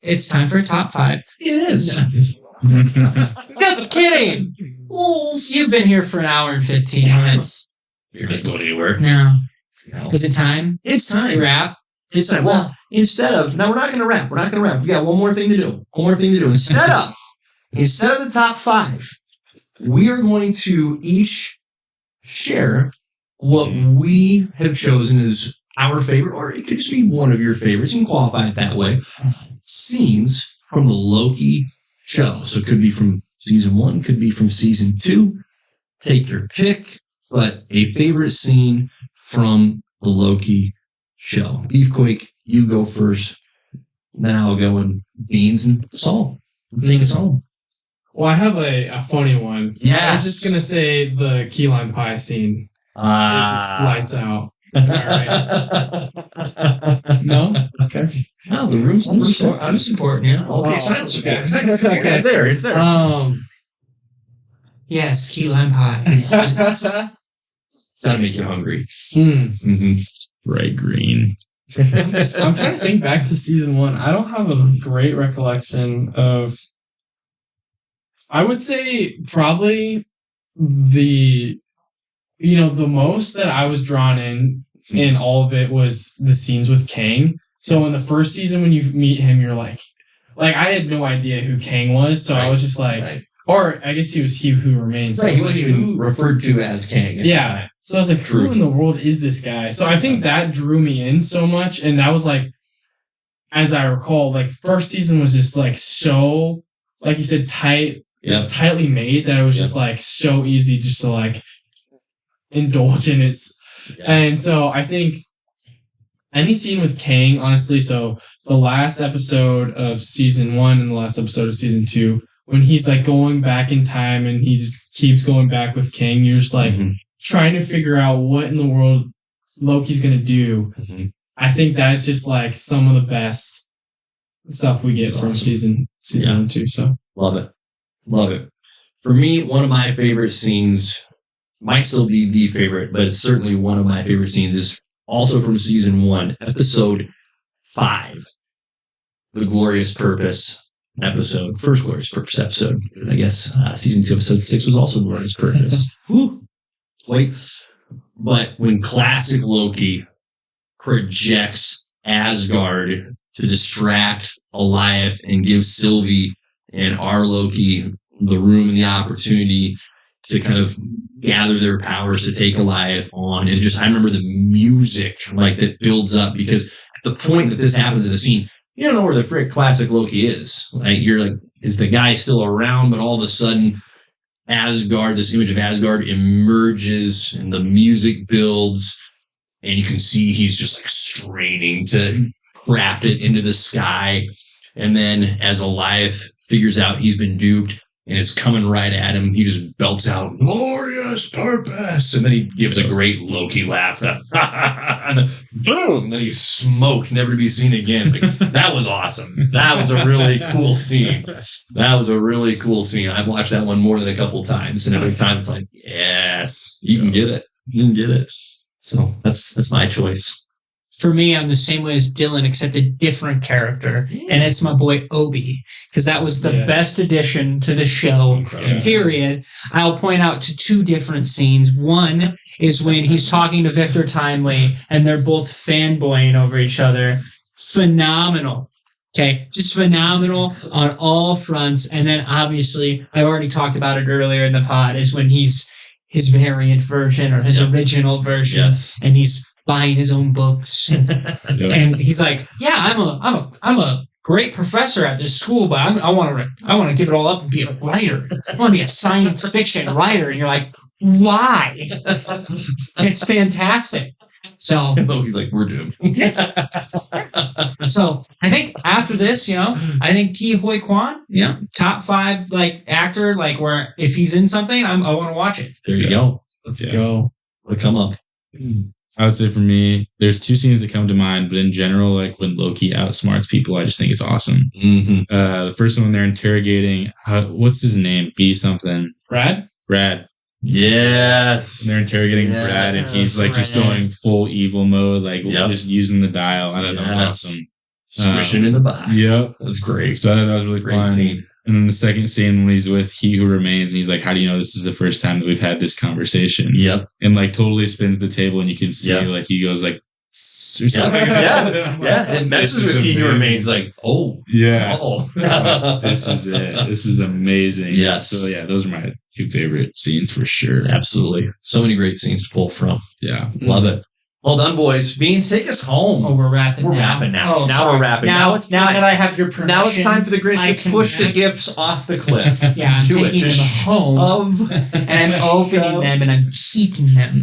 It's time for a top 5. It is. Just kidding. You've been here for an hour and 15 minutes. You're not going anywhere. No. Is it time? It's time. To wrap? It's time. Well, now we're not going to wrap. We're not going to wrap. We got one more thing to do. Instead of the top 5, we are going to each share what we have chosen as our favorite, or it could just be one of your favorites. You can qualify it that way. Scenes from the Loki show. So it could be from season 1, could be from season 2. Take your pick, but a favorite scene from the Loki show. Beefquake, you go first. Then I'll go in Beans and Saul. Take us home. Well, I have a funny one. Yes. I was just going to say the key lime pie scene. It just lights out. All right. No? Okay. No, the room's I'm supporting you. Okay, silence. Okay. It's there. It's there. Yes, key lime pie. It's gotta make you hungry. Bright green. I'm trying to think back to season 1. I don't have a great recollection of. I would say probably the most that I was drawn in all of it was the scenes with Kang. So in the first season, when you meet him, you're like I had no idea who Kang was, so I was just like, or I guess he was He Who Remains. Right, he wasn't even referred to as Kang. Yeah. So I was like, who in the world is this guy? So I think that drew me in so much, and that was like, as I recall, like first season was just like so, like you said, tight. Just tightly made that it was just like so easy just to like indulge in it. And so I think any scene with Kang, honestly, so the last episode of season 1 and the last episode of season 2, when he's like going back in time and he just keeps going back with Kang, you're just like trying to figure out what in the world Loki's going to do. I think that is just like some of the best stuff we get from season 1 and 2. So love it. For me, one of my favorite scenes might still be the favorite, but it's certainly one of my favorite scenes is also from season 1, episode 5, the Glorious Purpose episode, first Glorious Purpose episode, because I guess season 2, episode 6 was also Glorious Purpose. Wait, but when classic Loki projects Asgard to distract Goliath and give Sylvie and our Loki the room and the opportunity to kind of gather their powers to take Goliath on. And just, I remember the music like that builds up, because at the point that this happens in the scene, you don't know where the frick classic Loki is. Like, you're like, is the guy still around? But all of a sudden, Asgard, this image of Asgard emerges and the music builds, and you can see he's just like straining to craft it into the sky. And then as Goliath figures out he's been duped and it's coming right at him, he just belts out, "Glorious Purpose!" And then he gives a great Loki laugh. And boom! And then he's smoked, never to be seen again. It's like, that was awesome. That was a really cool scene. I've watched that one more than a couple times, and every time it's like, yes, you can get it. So that's my choice. For me, I'm the same way as Dylan, except a different character, and it's my boy Obi, because that was the best addition to the show, period. I'll point out to 2 different scenes. One is when he's talking to Victor Timely, and they're both fanboying over each other. Phenomenal. Okay, just phenomenal on all fronts. And then, obviously, I already talked about it earlier in the pod, is when he's his variant version or his original version, and he's buying his own books, and he's like, "Yeah, I'm a great professor at this school, but I want to give it all up and be a writer. I want to be a science fiction writer." And you're like, "Why?" It's fantastic. So he's like, "We're doomed." So I think after this, I think Ke Huy Quan, top 5 like actor, like where if he's in something, I want to watch it. There you go. Let's go. It'll come up. I would say for me, there's 2 scenes that come to mind, but in general, like when Loki outsmarts people, I just think it's awesome. The first one, when they're interrogating, what's his name? B something. Brad. Yes. And they're interrogating Brad, and he's like just going full evil mode, like just using the dial. I don't know. Awesome. Swishing in the box. Yep. That's great. So that was really Great fun. scene. And then the second scene when he's with He Who Remains, and he's like, how do you know this is the first time that we've had this conversation? Yep. And like totally spins the table, and you can see Yep. like he goes like, Yeah. It messes with He Who Remains like, oh. Yeah. Oh. This is it. This is amazing. Yes. So yeah, those are my two favorite scenes for sure. Absolutely. So many great scenes to pull from. Yeah. Love it. Well done, boys. Beans, take us home. Oh, we're wrapping We're now. wrapping now. Oh, Now sorry. we're wrapping. Now it's now time. that I have your permission. Now it's time for the Grinch I to can push the wrap- gifts off the cliff. Yeah, I'm to taking it. them home. Of And I'm opening them and I'm keeping them.